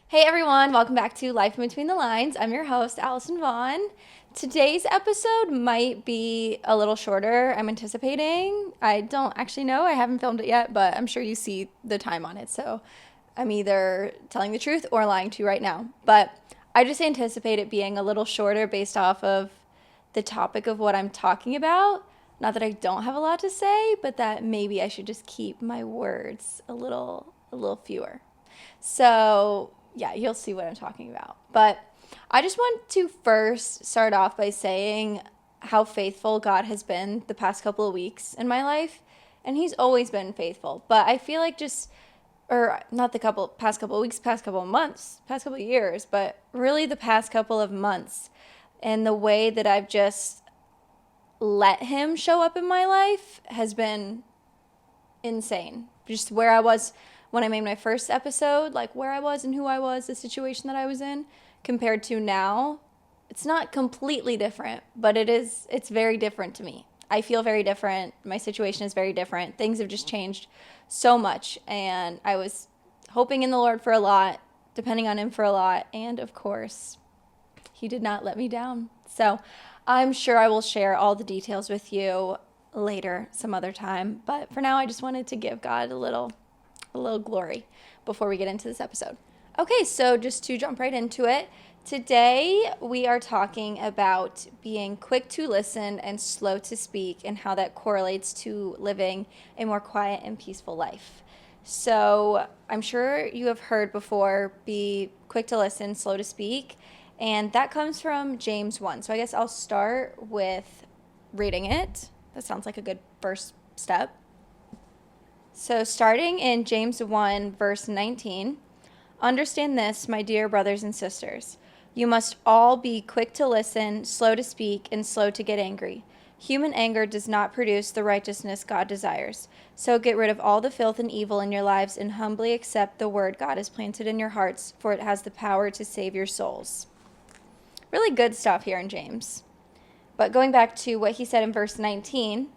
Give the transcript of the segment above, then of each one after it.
Hey everyone, welcome back to Life in Between the Lines. I'm your host, Allison Vaughn. Today's episode might be a little shorter, I'm anticipating. I don't actually know, I haven't filmed it yet, but I'm sure you see the time on it. So I'm either telling the truth or lying to you right now. But I just anticipate it being a little shorter based off of the topic of what I'm talking about. Not that I don't have a lot to say, but that maybe I should just keep my words a little fewer. So, yeah, you'll see what I'm talking about. But I just want to first start off by saying how faithful God has been the past couple of weeks in my life. And He's always been faithful. But I feel like or not the past couple of weeks, past couple of months, past couple of years, but really the past couple of months, and the way that I've just let Him show up in my life has been insane. Just where I was when I made my first episode, like where I was and who I was, the situation that I was in, compared to now, it's not completely different, but it's very different to me. I feel very different. My situation is very different. Things have just changed so much, and I was hoping in the Lord for a lot, depending on Him for a lot, and of course, He did not let me down. So I'm sure I will share all the details with you later, some other time. But for now, I just wanted to give God a little glory before we get into this episode. Okay, so just to jump right into it, today we are talking about being quick to listen and slow to speak, and how that correlates to living a more quiet and peaceful life. So I'm sure you have heard before, be quick to listen, slow to speak, and that comes from James 1. So I guess I'll start with reading it. That sounds like a good first step. So starting in James 1, verse 19, understand this, my dear brothers and sisters. You must all be quick to listen, slow to speak, and slow to get angry. Human anger does not produce the righteousness God desires. So get rid of all the filth and evil in your lives and humbly accept the word God has planted in your hearts, for it has the power to save your souls. Really good stuff here in James. But going back to what he said in verse 19,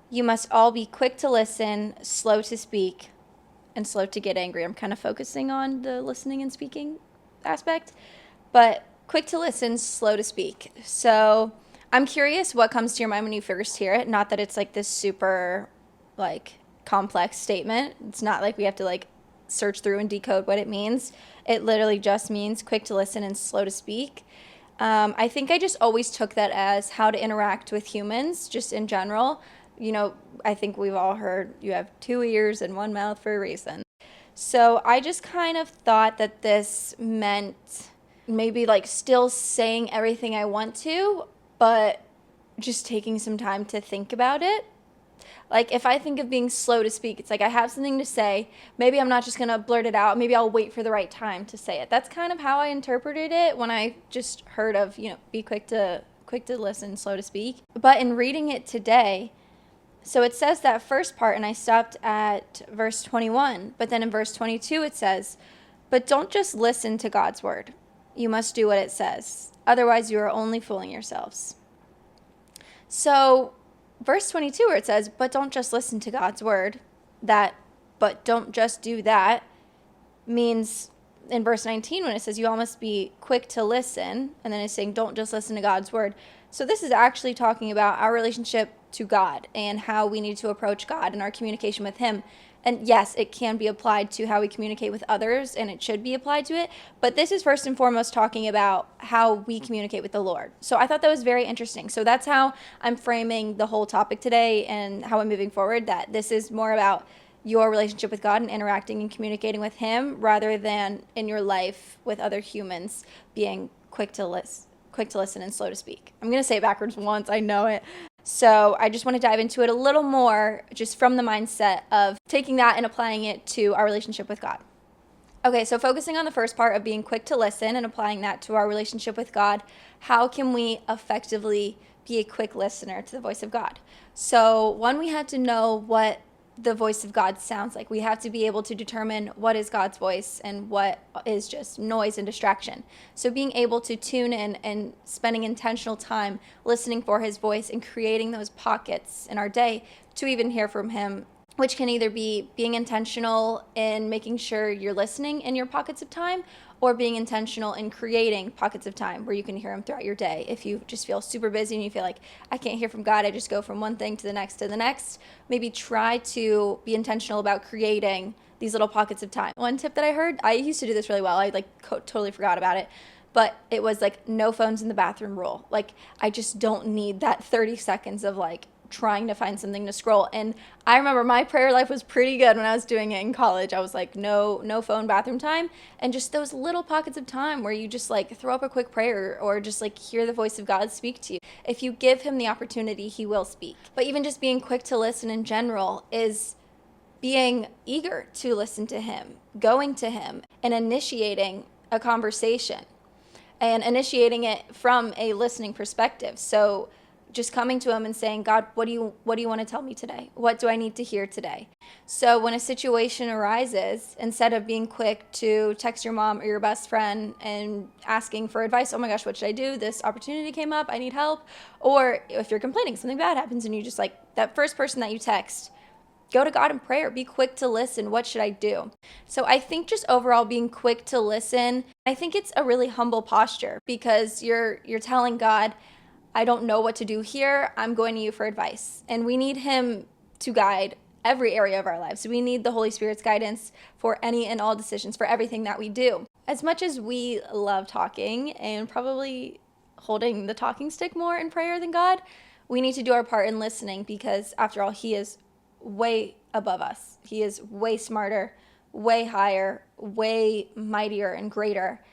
you must all be quick to listen, slow to speak, and slow to get angry. I'm kind of focusing on the listening and speaking aspect, but quick to listen, slow to speak. So I'm curious what comes to your mind when you first hear it. Not that it's like this super complex statement. It's not like we have to search through and decode what it means. It literally just means quick to listen and slow to speak. I think I just always took that as how to interact with humans, just in general. I think we've all heard you have 2 ears and 1 mouth for a reason. So I just kind of thought that this meant maybe still saying everything I want to, but just taking some time to think about it. If I think of being slow to speak, it's I have something to say. Maybe I'm not just going to blurt it out. Maybe I'll wait for the right time to say it. That's kind of how I interpreted it when I just heard of, be quick to listen, slow to speak. But in reading it today, so it says that first part, and I stopped at verse 21. But then in verse 22 it says, but don't just listen to God's word. You must do what it says. Otherwise you are only fooling yourselves. So verse 22 where it says, but don't just listen to God's word, but don't just do that, means in verse 19 when it says you all must be quick to listen, and then it's saying don't just listen to God's word. So this is actually talking about our relationship to God and how we need to approach God and our communication with Him. And yes, it can be applied to how we communicate with others, and it should be applied to it. But this is first and foremost talking about how we communicate with the Lord. So I thought that was very interesting. So that's how I'm framing the whole topic today and how I'm moving forward, that this is more about your relationship with God and interacting and communicating with Him rather than in your life with other humans being quick to listen and slow to speak. I'm going to say it backwards once, I know it. So I just want to dive into it a little more, just from the mindset of taking that and applying it to our relationship with God. Okay, so focusing on the first part of being quick to listen and applying that to our relationship with God, how can we effectively be a quick listener to the voice of God? So one, we had to know what the voice of God sounds like. We have to be able to determine what is God's voice and what is just noise and distraction. So being able to tune in and spending intentional time listening for His voice and creating those pockets in our day to even hear from Him which can either be being intentional in making sure you're listening in your pockets of time, or being intentional in creating pockets of time where you can hear him throughout your day. If you just feel super busy and you feel like, I can't hear from God, I just go from one thing to the next, maybe try to be intentional about creating these little pockets of time. One tip that I heard, I used to do this really well, I totally forgot about it, but it was like no phones in the bathroom rule. Like, I just don't need that 30 seconds of like trying to find something to scroll. And I remember my prayer life was pretty good when I was doing it in college. I was like, no phone bathroom time. And just those little pockets of time where you just like throw up a quick prayer or just like hear the voice of God speak to you. If you give him the opportunity, he will speak. But even just being quick to listen in general is being eager to listen to him, going to him, and initiating a conversation, and initiating it from a listening perspective. So just coming to him and saying, God, what do you want to tell me today? What do I need to hear today? So when a situation arises, instead of being quick to text your mom or your best friend and asking for advice, oh my gosh, what should I do? This opportunity came up, I need help. Or if you're complaining, something bad happens and you just like, that first person that you text, go to God in prayer. Be quick to listen. What should I do? So I think just overall being quick to listen, I think it's a really humble posture, because you're telling God, I don't know what to do here. I'm going to you for advice. And we need him to guide every area of our lives. We need the Holy Spirit's guidance for any and all decisions, for everything that we do. As much as we love talking and probably holding the talking stick more in prayer than God, we need to do our part in listening, because after all, he is way above us. He is way smarter, way higher, way mightier and greater,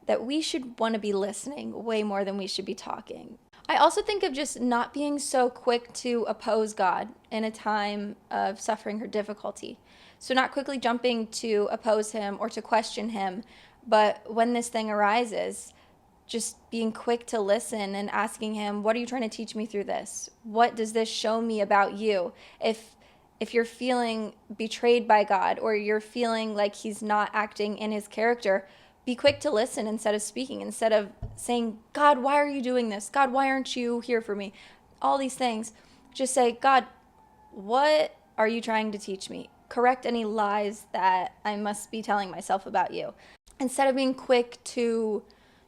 that we should want to be listening way more than we should be talking. I also think of just not being so quick to oppose God in a time of suffering or difficulty. So not quickly jumping to oppose him or to question him, but when this thing arises, just being quick to listen and asking him, what are you trying to teach me through this? What does this show me about you? If you're feeling betrayed by God, or you're feeling like he's not acting in his character, be quick to listen instead of speaking, instead of saying, God, why are you doing this? God, why aren't you here for me? All these things. Just say, God, what are you trying to teach me? Correct any lies that I must be telling myself about you. Instead of being quick to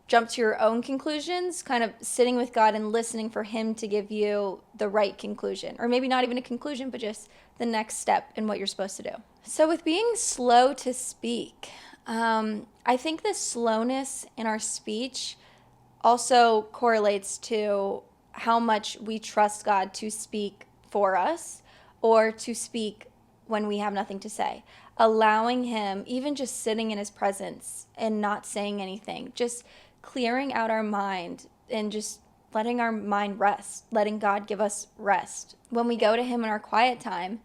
jump to your own conclusions, kind of sitting with God and listening for him to give you the right conclusion. Or maybe not even a conclusion, but just the next step in what you're supposed to do. So with being slow to speak, I think the slowness in our speech also correlates to how much we trust God to speak for us, or to speak when we have nothing to say. Allowing him, even just sitting in his presence and not saying anything, just clearing out our mind and just letting our mind rest, letting God give us rest. When we go to him in our quiet time,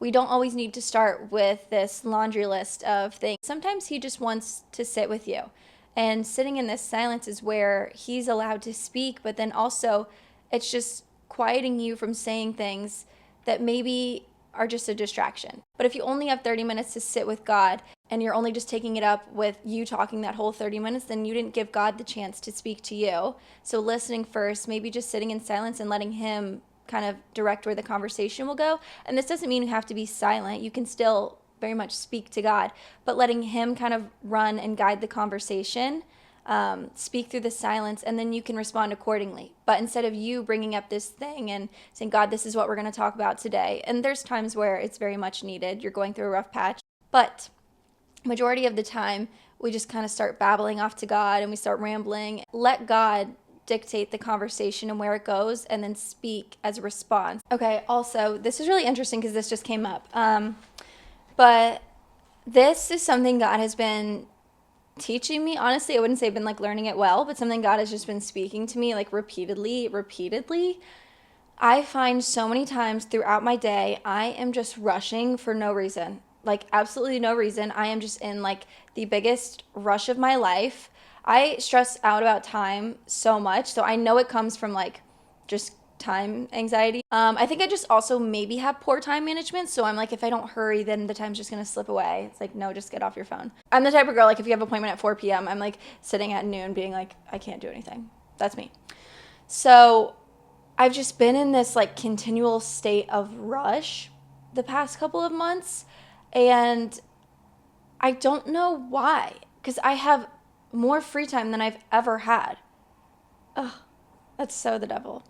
we don't always need to start with this laundry list of things. Sometimes he just wants to sit with you. And sitting in this silence is where he's allowed to speak, but then also it's just quieting you from saying things that maybe are just a distraction. But if you only have 30 minutes to sit with God, and you're only just taking it up with you talking that whole 30 minutes, then you didn't give God the chance to speak to you. So listening first, maybe just sitting in silence and letting him kind of direct where the conversation will go. And this doesn't mean you have to be silent. You can still very much speak to God, but letting him kind of run and guide the conversation, speak through the silence, and then you can respond accordingly. But instead of you bringing up this thing and saying, God, this is what we're going to talk about today. And there's times where it's very much needed. You're going through a rough patch. But majority of the time, we just kind of start babbling off to God and we start rambling. Let God dictate the conversation and where it goes, and then speak as a response. Okay, also, this is really interesting because this just came up. But this is something God has been teaching me. Honestly, I wouldn't say I've been like learning it well, but something God has just been speaking to me like repeatedly. I find so many times throughout my day, I am just rushing for no reason. Like absolutely no reason. I am just in like the biggest rush of my life. I stress out about time so much. So I know it comes from like just time anxiety. I think I just also maybe have poor time management. So I'm like, if I don't hurry, then the time's just going to slip away. It's like, no, just get off your phone. I'm the type of girl, like if you have an appointment at 4 p.m., I'm like sitting at noon being like, I can't do anything. That's me. So I've just been in this like continual state of rush. the past couple of months, and I don't know why, because I have more free time than I've ever had. Ugh, that's so the devil.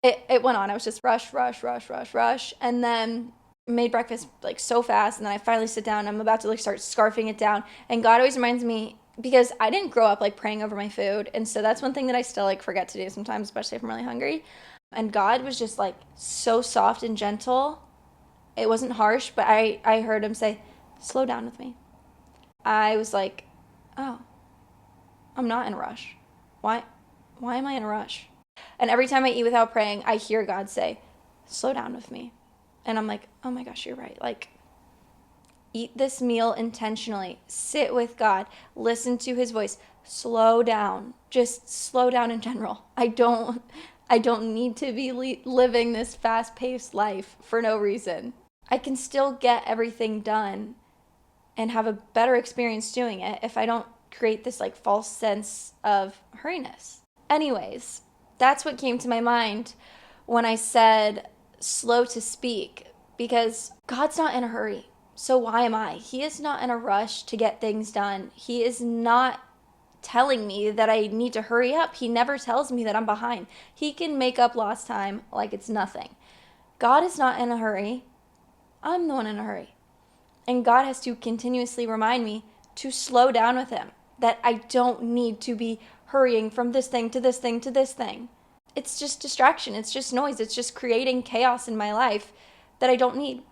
It went on. I was just rush, rush, rush, rush, rush, and then made breakfast like so fast, and then I finally sit down. I'm about to like start scarfing it down, and God always reminds me, because I didn't grow up like praying over my food, and so that's one thing that I still like forget to do sometimes, especially if I'm really hungry. And God was just like so soft and gentle. It wasn't harsh, but I heard him say, "Slow down with me." I was like, "Oh, I'm not in a rush. Why am I in a rush?" And every time I eat without praying, I hear God say, "Slow down with me." And I'm like, "Oh my gosh, you're right." Like, eat this meal intentionally. Sit with God. Listen to his voice. Slow down. Just slow down in general. I don't need to be living this fast-paced life for no reason. I can still get everything done and have a better experience doing it if I don't create this like false sense of hurriness. Anyways, that's what came to my mind when I said slow to speak, because God's not in a hurry. So why am I? He is not in a rush to get things done. He is not telling me that I need to hurry up. He never tells me that I'm behind. He can make up lost time like it's nothing. God is not in a hurry. I'm the one in a hurry. And God has to continuously remind me to slow down with him, that I don't need to be hurrying from this thing to this thing to this thing. It's just distraction. It's just noise. It's just creating chaos in my life that I don't need.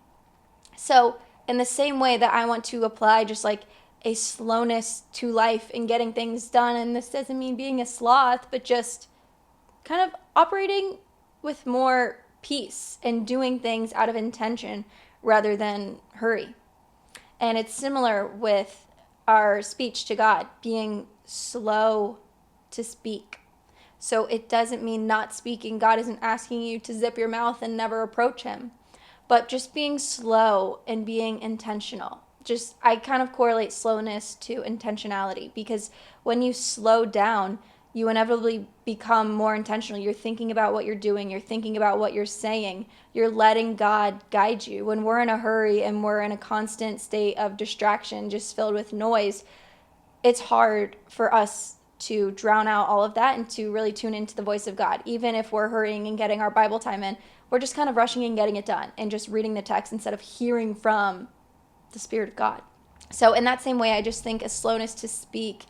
So, in the same way that I want to apply just like a slowness to life and getting things done, and this doesn't mean being a sloth, but just kind of operating with more peace and doing things out of intention rather than hurry. And it's similar with our speech to God, being slow to speak. So it doesn't mean not speaking. God isn't asking you to zip your mouth and never approach him, but just being slow and being intentional. Just, I kind of correlate slowness to intentionality, because when you slow down, you inevitably become more intentional. You're thinking about what you're doing. You're thinking about what you're saying. You're letting God guide you. When we're in a hurry and we're in a constant state of distraction, just filled with noise, it's hard for us to drown out all of that and to really tune into the voice of God. Even if we're hurrying and getting our Bible time in, we're just kind of rushing and getting it done and just reading the text instead of hearing from the Spirit of God. So in that same way, I just think a slowness to speak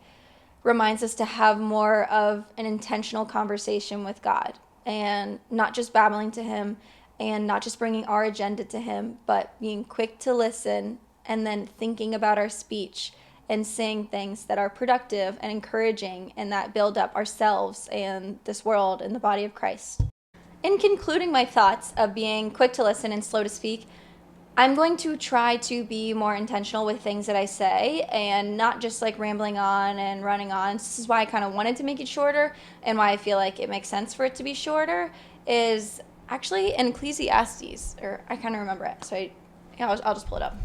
reminds us to have more of an intentional conversation with God, and not just babbling to him and not just bringing our agenda to him, but being quick to listen and then thinking about our speech and saying things that are productive and encouraging and that build up ourselves and this world and the body of Christ. In concluding my thoughts of being quick to listen and slow to speak, I'm going to try to be more intentional with things that I say and not just like rambling on and running on. This is why I kind of wanted to make it shorter, and why I feel like it makes sense for it to be shorter is actually in Ecclesiastes, or I kind of remember it. So I'll just pull it up.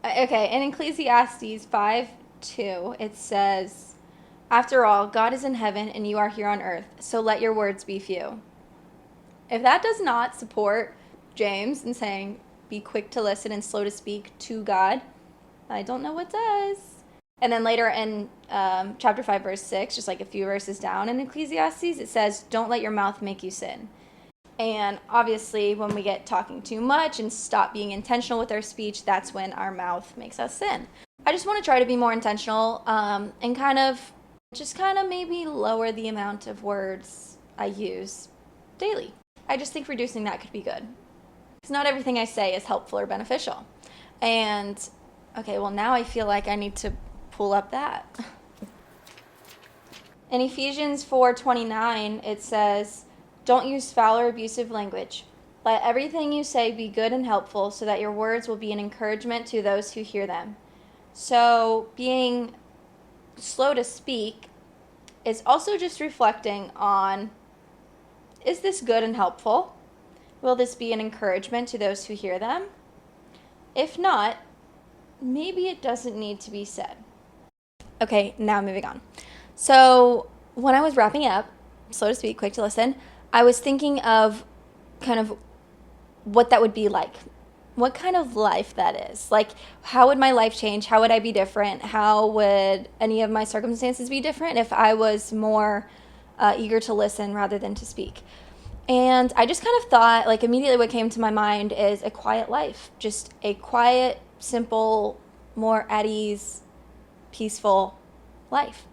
Okay, in Ecclesiastes 5:2, it says, "After all, God is in heaven and you are here on earth, so let your words be few." If that does not support James in saying, be quick to listen and slow to speak to God, I don't know what does. And then later in chapter 5, verse 6, just like a few verses down in Ecclesiastes, it says, don't let your mouth make you sin. And obviously, when we get talking too much and stop being intentional with our speech, that's when our mouth makes us sin. I just want to try to be more intentional and kind of maybe lower the amount of words I use daily. I just think reducing that could be good. Because not everything I say is helpful or beneficial. And, okay, well, now I feel like I need to pull up that. In Ephesians 4:29, it says, don't use foul or abusive language. Let everything you say be good and helpful, so that your words will be an encouragement to those who hear them. So being slow to speak is also just reflecting on, is this good and helpful? Will this be an encouragement to those who hear them? If not, maybe it doesn't need to be said. Okay, now moving on. So when I was wrapping up, slow to speak, quick to listen, I was thinking of kind of what that would be like, what kind of life that is. Like, how would my life change? How would I be different? How would any of my circumstances be different if I was more eager to listen rather than to speak? And I just kind of thought, like, immediately what came to my mind is a quiet life. Just a quiet, simple, more at ease, peaceful life.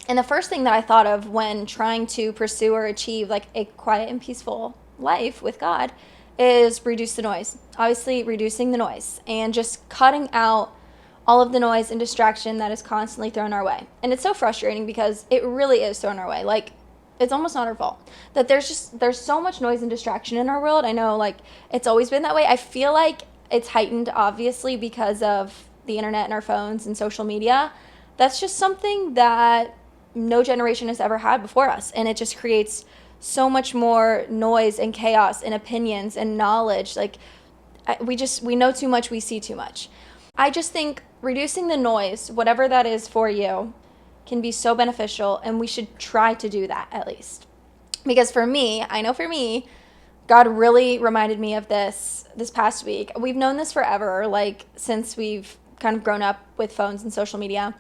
And the first thing that I thought of when trying to pursue or achieve like a quiet and peaceful life with God is reduce the noise. Obviously, reducing the noise and just cutting out all of the noise and distraction that is constantly thrown our way. And it's so frustrating because it really is thrown our way. Like, it's almost not our fault that there's so much noise and distraction in our world. I know, like, it's always been that way. I feel like it's heightened, obviously, because of the internet and our phones and social media. That's just something that no generation has ever had before us, and it just creates so much more noise and chaos and opinions and knowledge. Like, we know too much, we see too much. I just think reducing the noise, whatever that is for you, can be so beneficial, and we should try to do that at least. Because for me, I know for me, God really reminded me of this past week. We've known this forever, like since we've kind of grown up with phones and social media.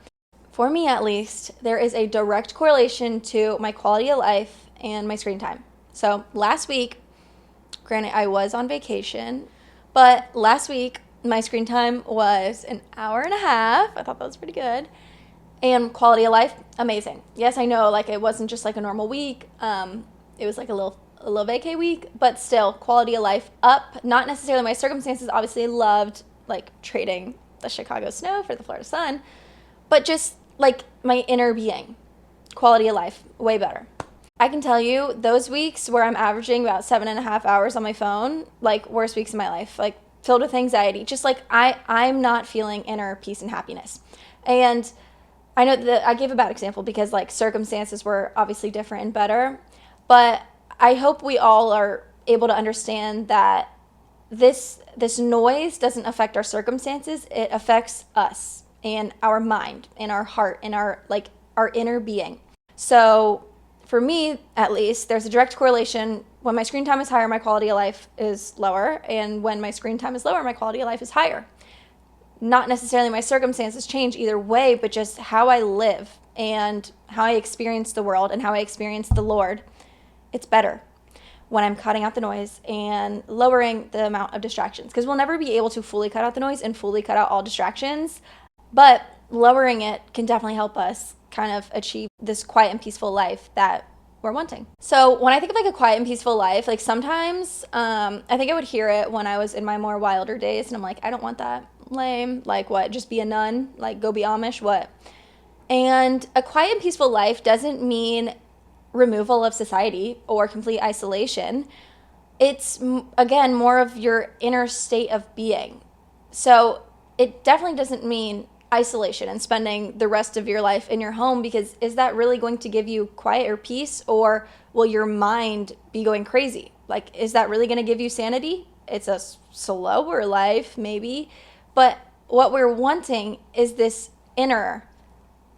For me, at least, there is a direct correlation to my quality of life and my screen time. So last week, granted, I was on vacation, but last week, my screen time was an hour and a half. I thought that was pretty good. And quality of life, amazing. Yes, I know, like, it wasn't just like a normal week. It was like a little vacay week, but still, quality of life up. Not necessarily my circumstances. Obviously, I loved, like, trading the Chicago snow for the Florida sun, but just like my inner being, quality of life, way better. I can tell you those weeks where I'm averaging about 7.5 hours on my phone, like, worst weeks of my life, like, filled with anxiety. Just like I'm not feeling inner peace and happiness. And I know that I gave a bad example because, like, circumstances were obviously different and better, but I hope we all are able to understand that this noise doesn't affect our circumstances. It affects us and our mind and our heart and our inner being. So for me, at least, there's a direct correlation. When my screen time is higher, my quality of life is lower. And when my screen time is lower, my quality of life is higher. Not necessarily my circumstances change either way, but just how I live and how I experience the world and how I experience the Lord. It's better when I'm cutting out the noise and lowering the amount of distractions, because we'll never be able to fully cut out the noise and fully cut out all distractions, but lowering it can definitely help us kind of achieve this quiet and peaceful life that we're wanting. So when I think of like a quiet and peaceful life, like sometimes I think I would hear it when I was in my more wilder days, and I'm like, I don't want that. Lame. Like, what? Just be a nun? Like, go be Amish? What? And a quiet and peaceful life doesn't mean removal of society or complete isolation. It's, again, more of your inner state of being. So it definitely doesn't mean isolation and spending the rest of your life in your home, because is that really going to give you quiet or peace, or will your mind be going crazy? Like, is that really going to give you sanity? It's a slower life, maybe, but what we're wanting is this inner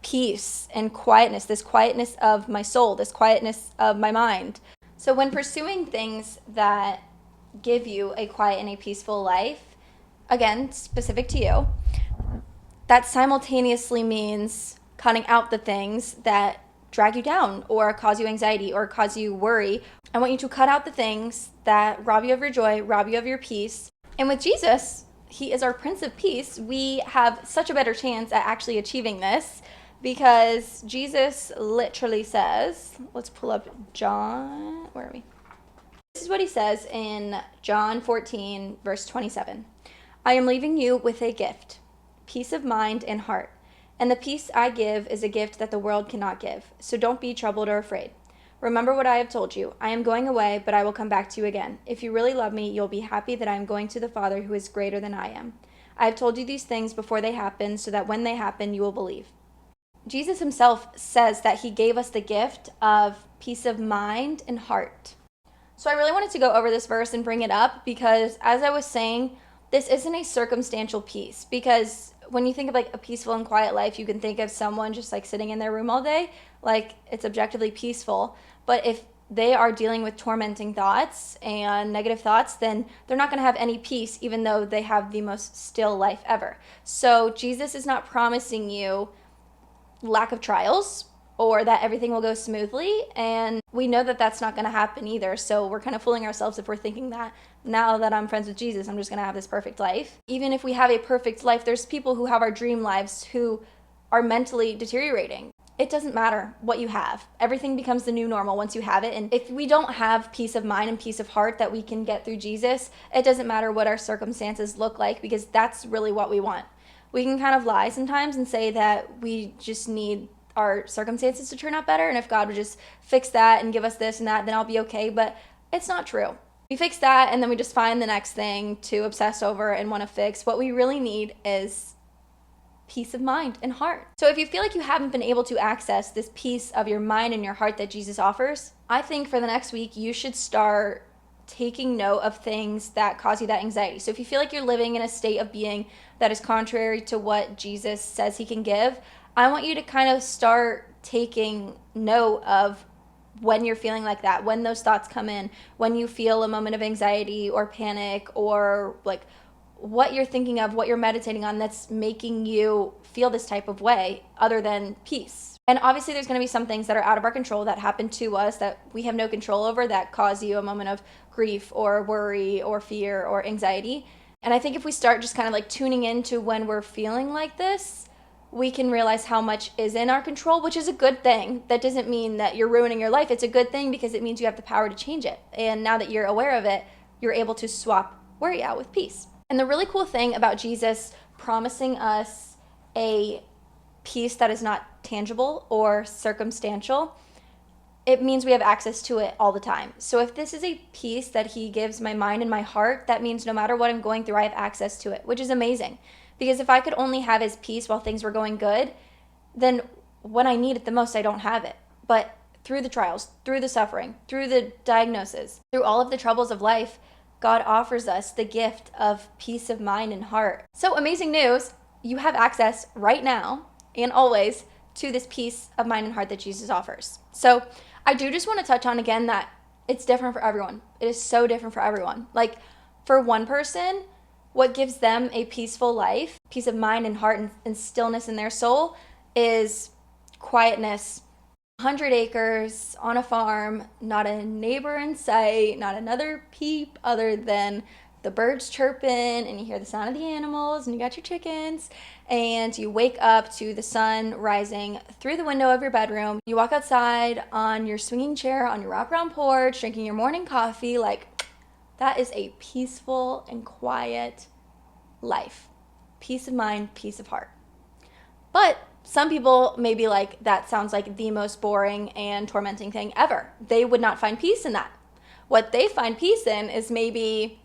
peace and quietness, this quietness of my soul, this quietness of my mind. So when pursuing things that give you a quiet and a peaceful life, again, specific to you, that simultaneously means cutting out the things that drag you down or cause you anxiety or cause you worry. I want you to cut out the things that rob you of your joy, rob you of your peace. And with Jesus, he is our Prince of Peace. We have such a better chance at actually achieving this, because Jesus literally says, let's pull up John, where are we? This is what he says in John 14, verse 27. I am leaving you with a gift, peace of mind and heart. And the peace I give is a gift that the world cannot give. So don't be troubled or afraid. Remember what I have told you. I am going away, but I will come back to you again. If you really love me, you'll be happy that I am going to the Father who is greater than I am. I have told you these things before they happen, so that when they happen, you will believe. Jesus himself says that he gave us the gift of peace of mind and heart. So I really wanted to go over this verse and bring it up because, as I was saying, this isn't a circumstantial peace, because when you think of like a peaceful and quiet life, you can think of someone just like sitting in their room all day, like it's objectively peaceful. But if they are dealing with tormenting thoughts and negative thoughts, then they're not going to have any peace, even though they have the most still life ever. So Jesus is not promising you lack of trials or that everything will go smoothly. And we know that that's not going to happen either. So we're kind of fooling ourselves if we're thinking that now that I'm friends with Jesus, I'm just going to have this perfect life. Even if we have a perfect life, there's people who have our dream lives who are mentally deteriorating. It doesn't matter what you have. Everything becomes the new normal once you have it. And if we don't have peace of mind and peace of heart that we can get through Jesus, it doesn't matter what our circumstances look like, because that's really what we want. We can kind of lie sometimes and say that we just need our circumstances to turn out better, and if God would just fix that and give us this and that, then I'll be okay. But it's not true. We fix that and then we just find the next thing to obsess over and want to fix. What we really need is peace of mind and heart. So if you feel like you haven't been able to access this peace of your mind and your heart that Jesus offers, I think for the next week you should start taking note of things that cause you that anxiety. So if you feel like you're living in a state of being that is contrary to what Jesus says he can give, I want you to kind of start taking note of when you're feeling like that, when those thoughts come in, when you feel a moment of anxiety or panic, or like what you're thinking of, what you're meditating on that's making you feel this type of way other than peace. And obviously there's going to be some things that are out of our control that happen to us that we have no control over, that cause you a moment of grief or worry or fear or anxiety. And I think if we start just kind of like tuning into when we're feeling like this, we can realize how much is in our control, which is a good thing. That doesn't mean that you're ruining your life. It's a good thing because it means you have the power to change it. And now that you're aware of it, you're able to swap worry out with peace. And the really cool thing about Jesus promising us a peace that is not tangible or circumstantial, it means we have access to it all the time. So if this is a peace that he gives my mind and my heart, that means no matter what I'm going through, I have access to it, which is amazing. Because if I could only have his peace while things were going good, then when I need it the most, I don't have it. But through the trials, through the suffering, through the diagnosis, through all of the troubles of life, God offers us the gift of peace of mind and heart. So amazing news, you have access right now and always to this peace of mind and heart that Jesus offers. So I do just want to touch on again that it's different for everyone. It is so different for everyone. Like for one person, what gives them a peaceful life, peace of mind and heart and stillness in their soul is quietness. 100 acres on a farm, not a neighbor in sight, not another peep other than the birds chirping, and you hear the sound of the animals, and you got your chickens, and you wake up to the sun rising through the window of your bedroom. You walk outside on your swinging chair on your wraparound porch, drinking your morning coffee. Like, that is a peaceful and quiet life. Peace of mind, peace of heart. But some people may be like, that sounds like the most boring and tormenting thing ever. They would not find peace in that. What they find peace in is maybe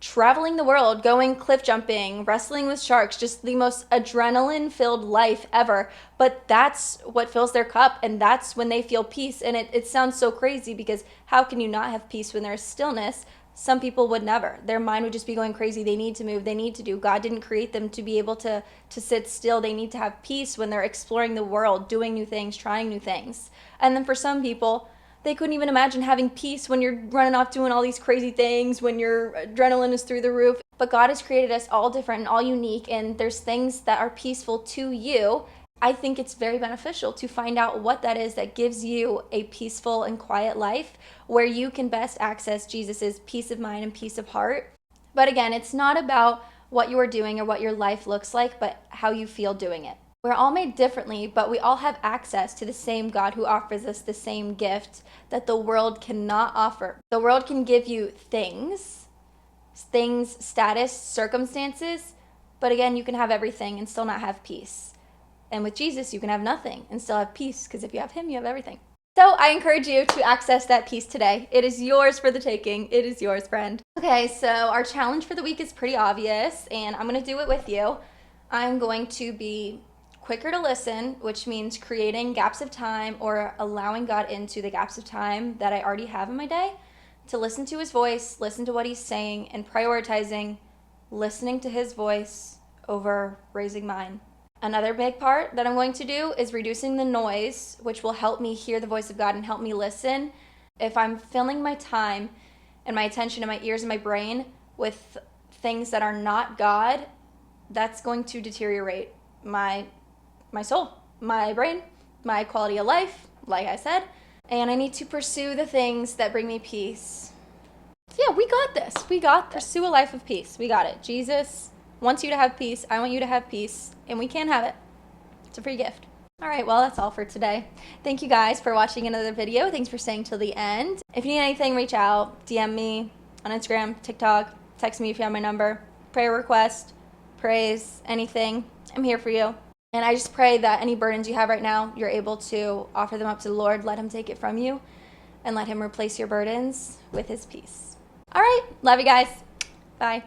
traveling the world, going cliff jumping, wrestling with sharks, just the most adrenaline-filled life ever. But that's what fills their cup, and that's when they feel peace. And it sounds so crazy, because how can you not have peace when there's stillness? Some people would never. Their mind would just be going crazy. They need to move. They need to do. God didn't create them to be able to sit still. They need to have peace when they're exploring the world, doing new things, trying new things. And then for some people, they couldn't even imagine having peace when you're running off doing all these crazy things, when your adrenaline is through the roof. But God has created us all different and all unique, and there's things that are peaceful to you. I think it's very beneficial to find out what that is that gives you a peaceful and quiet life where you can best access Jesus's peace of mind and peace of heart. But again, it's not about what you are doing or what your life looks like, but how you feel doing it. We're all made differently, but we all have access to the same God who offers us the same gift that the world cannot offer. The world can give you things, status, circumstances, but again, you can have everything and still not have peace. And with Jesus, you can have nothing and still have peace, because if you have him, you have everything. So I encourage you to access that peace today. It is yours for the taking. It is yours, friend. Okay, so our challenge for the week is pretty obvious, and I'm going to do it with you. I'm going to be quicker to listen, which means creating gaps of time or allowing God into the gaps of time that I already have in my day to listen to his voice, listen to what he's saying, and prioritizing listening to his voice over raising mine. Another big part that I'm going to do is reducing the noise, which will help me hear the voice of God and help me listen If I'm filling my time and my attention and my ears and my brain with things that are not God, that's going to deteriorate my soul, my brain, my quality of life, like I said. And I need to pursue the things that bring me peace. So yeah, we got this. We got this. Pursue a life of peace. We got it. Jesus wants you to have peace. I want you to have peace. And we can have it. It's a free gift. All right, well, that's all for today. Thank you guys for watching another video. Thanks for staying till the end. If you need anything, reach out. DM me on Instagram, TikTok. Text me if you have my number. Prayer request, praise, anything. I'm here for you. And I just pray that any burdens you have right now, you're able to offer them up to the Lord, let him take it from you, and let him replace your burdens with his peace. All right, love you guys. Bye.